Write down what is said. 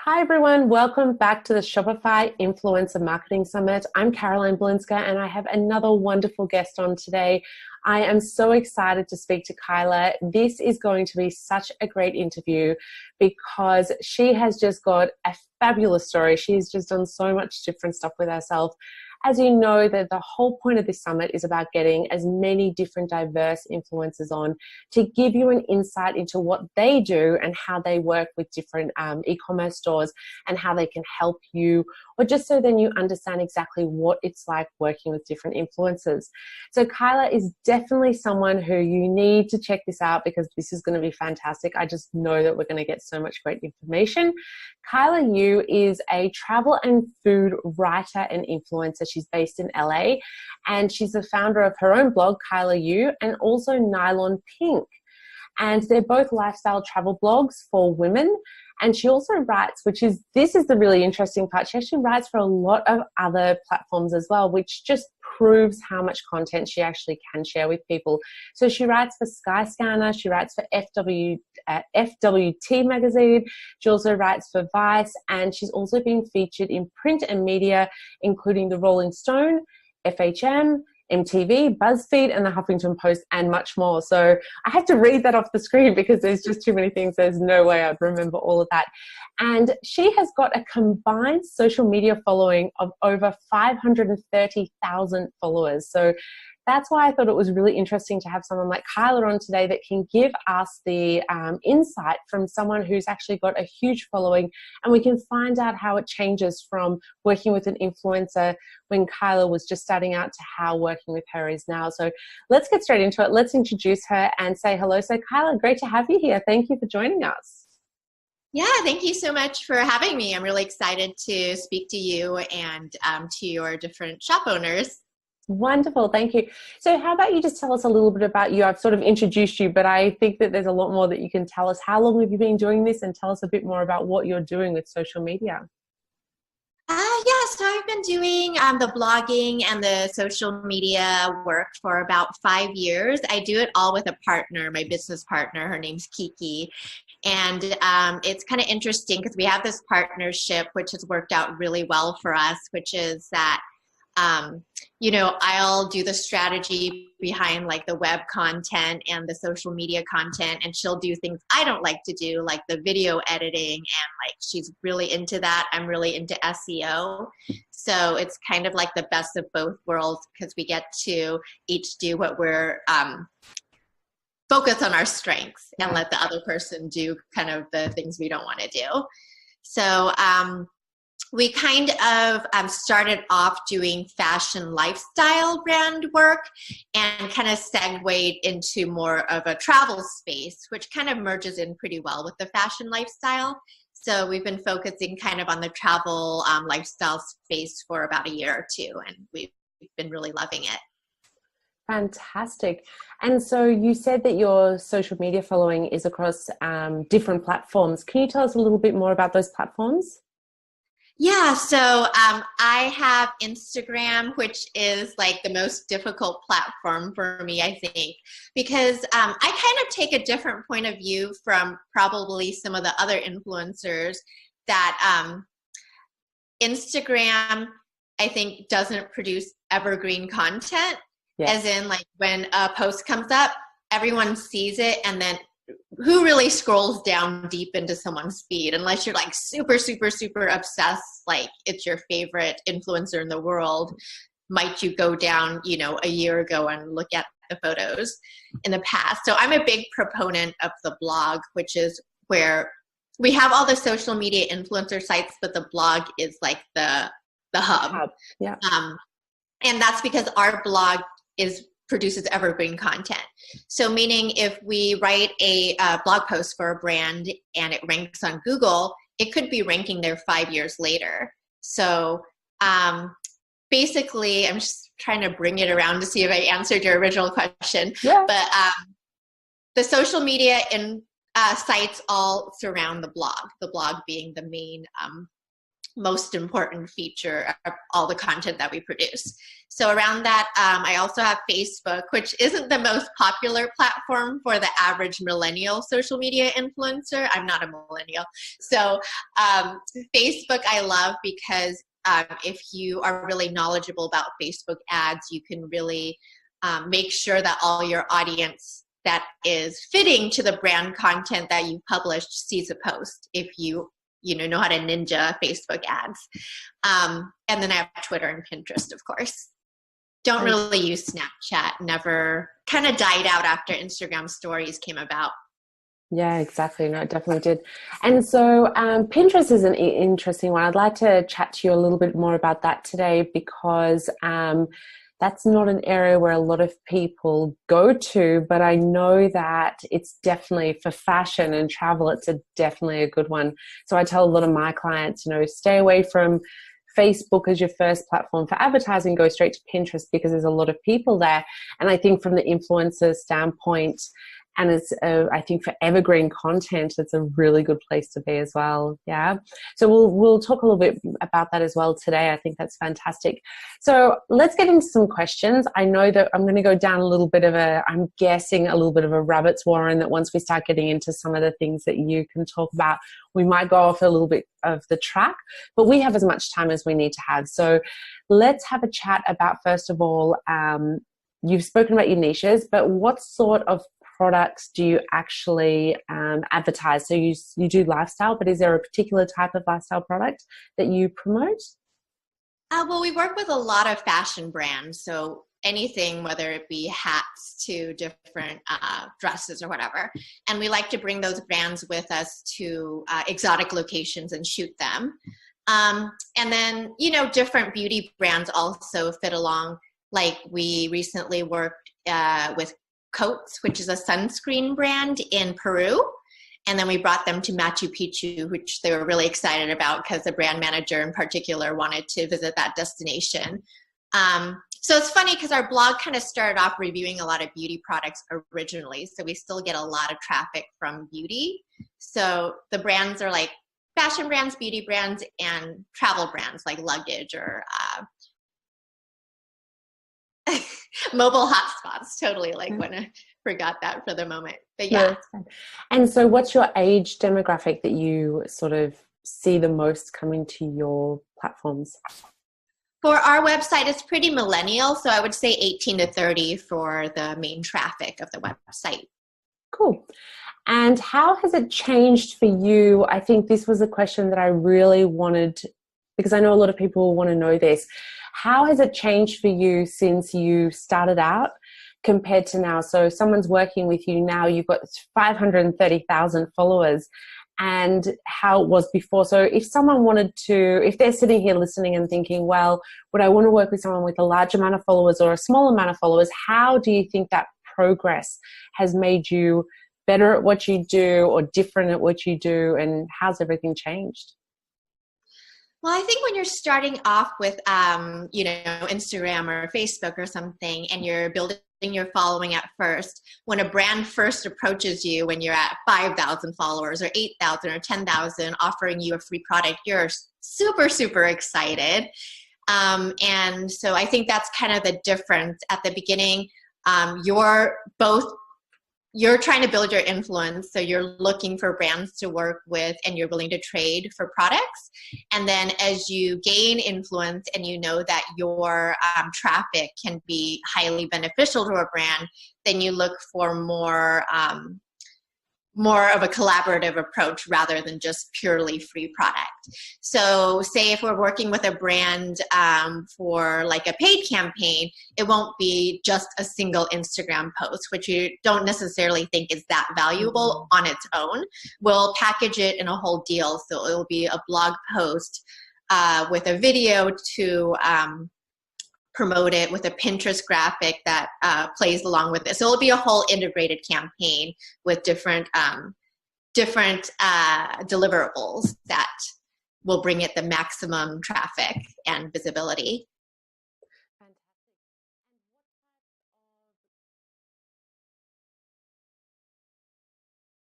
Hi everyone, welcome back to the Shopify Influencer Marketing Summit. I'm Caroline Blinska and I have another wonderful guest on today. I am so excited to speak to Kaila. This is going to be such a great interview because she has just got a fabulous story. She's just done so much different stuff with herself. As you know, that the whole point of this summit is about getting as many different diverse influencers on to give you an insight into what they do and how they work with different e-commerce stores and how they can help you, or just so then you understand exactly what it's like working with different influencers. So Kaila is definitely someone who you need to check this out because this is going to be fantastic. I just know that we're going to get so much great information. Kaila Yu is a travel and food writer and influencer. She's based in LA and she's the founder of her own blog, Kaila Yu, and also Nylon Pink. And they're both lifestyle travel blogs for women. And she also writes, this is the really interesting part. She actually writes for a lot of other platforms as well, which just proves how much content she actually can share with people. So she writes for Skyscanner, she writes for FWT magazine, she also writes for Vice, and she's also been featured in print and media, including the Rolling Stone, FHM, MTV, BuzzFeed, and the Huffington Post, and much more. So I have to read that off the screen because there's just too many things. There's no way I'd remember all of that. And she has got a combined social media following of over 530,000 followers. So that's why I thought it was really interesting to have someone like Kaila on today that can give us the insight from someone who's actually got a huge following, and we can find out how it changes from working with an influencer when Kaila was just starting out to how working with her is now. So let's get straight into it. Let's introduce her and say hello. So Kaila, great to have you here. Thank you for joining us. Yeah, thank you so much for having me. I'm really excited to speak to you and to your different shop owners. Wonderful. Thank you. So how about you just tell us a little bit about you? I've sort of introduced you, but I think that there's a lot more that you can tell us. How long have you been doing this, and tell us a bit more about what you're doing with social media? So I've been doing the blogging and the social media work for about 5 years. I do it all with a partner, my business partner. Her name's Kiki. And it's kind of interesting because we have this partnership, which has worked out really well for us, which is that I'll do the strategy behind like the web content and the social media content, and she'll do things I don't like to do, like the video editing, and like she's really into that. I'm really into SEO. So it's kind of like the best of both worlds because we get to each do what we're focus on our strengths and let the other person do kind of the things we don't want to do. So we kind of started off doing fashion lifestyle brand work and kind of segued into more of a travel space, which kind of merges in pretty well with the fashion lifestyle. So we've been focusing kind of on the travel lifestyle space for about a year or two, and we've been really loving it. Fantastic. And so you said that your social media following is across different platforms. Can you tell us a little bit more about those platforms? Yeah, so I have Instagram, which is like the most difficult platform for me, I think, because I kind of take a different point of view from probably some of the other influencers that Instagram, I think, doesn't produce evergreen content, as in like when a post comes up, everyone sees it, and then who really scrolls down deep into someone's feed unless you're like super, super, super obsessed, like it's your favorite influencer in the world. Might you go down, a year ago and look at the photos in the past? So I'm a big proponent of the blog, which is where we have all the social media influencer sites, but the blog is like the hub. Yeah. And that's because our blog produces evergreen content. So meaning if we write a blog post for a brand and it ranks on Google, it could be ranking there 5 years later. So basically, I'm just trying to bring it around to see if I answered your original question. Yeah. But the social media sites all surround the blog being the main most important feature of all the content that we produce. So around that, I also have Facebook, which isn't the most popular platform for the average millennial social media influencer. I'm not a millennial. So Facebook I love because if you are really knowledgeable about Facebook ads, you can really make sure that all your audience that is fitting to the brand content that you published sees a post if you know how to ninja Facebook ads. And then I have Twitter and Pinterest, of course. Don't really use Snapchat, never, kind of died out after Instagram stories came about. Yeah, exactly. No, it definitely did. And so Pinterest is an interesting one. I'd like to chat to you a little bit more about that today because that's not an area where a lot of people go to, but I know that it's definitely for fashion and travel. It's definitely a good one. So I tell a lot of my clients, stay away from Facebook as your first platform for advertising, go straight to Pinterest because there's a lot of people there. And I think from the influencer standpoint, and it's, I think for evergreen content, it's a really good place to be as well. Yeah. So we'll talk a little bit about that as well today. I think that's fantastic. So let's get into some questions. I know that I'm going to go down a little bit of I'm guessing a little bit of a rabbit's warren, that once we start getting into some of the things that you can talk about, we might go off a little bit of the track, but we have as much time as we need to have. So let's have a chat about, first of all, you've spoken about your niches, but what sort of products do you actually advertise? So you do lifestyle, but is there a particular type of lifestyle product that you promote? Well, we work with a lot of fashion brands. So anything, whether it be hats to different dresses or whatever. And we like to bring those brands with us to exotic locations and shoot them. And then, different beauty brands also fit along. Like we recently worked with Coats, which is a sunscreen brand in Peru. And then we brought them to Machu Picchu, which they were really excited about because the brand manager in particular wanted to visit that destination. So it's funny because our blog kind of started off reviewing a lot of beauty products originally. So we still get a lot of traffic from beauty. So the brands are like fashion brands, beauty brands, and travel brands like luggage or mobile hotspots. Totally when I forgot that for the moment. But yeah. No, and so what's your age demographic that you sort of see the most coming to your platforms? For our website, it's pretty millennial. So I would say 18 to 30 for the main traffic of the website. Cool. And how has it changed for you? I think this was a question that I really wanted, because I know a lot of people want to know this. How has it changed for you since you started out compared to now? So someone's working with you now, you've got 530,000 followers, and how it was before. So if someone wanted to, if they're sitting here listening and thinking, well, would I want to work with someone with a large amount of followers or a small amount of followers? How do you think that progress has made you better at what you do or different at what you do? And how's everything changed? Well, I think when you're starting off with, Instagram or Facebook or something, and you're building your following at first, when a brand first approaches you, when you're at 5,000 followers or 8,000 or 10,000, offering you a free product, you're super, super excited. And so I think that's kind of the difference at the beginning. You're trying to build your influence, so you're looking for brands to work with and you're willing to trade for products. And then as you gain influence and you know that your traffic can be highly beneficial to a brand, then you look for more of a collaborative approach rather than just purely free product. So say if we're working with a brand for like a paid campaign, it won't be just a single Instagram post, which you don't necessarily think is that valuable on its own. We'll package it in a whole deal. So it'll be a blog post with a video to promote it, with a Pinterest graphic that plays along with it. So it'll be a whole integrated campaign with different deliverables that will bring it the maximum traffic and visibility.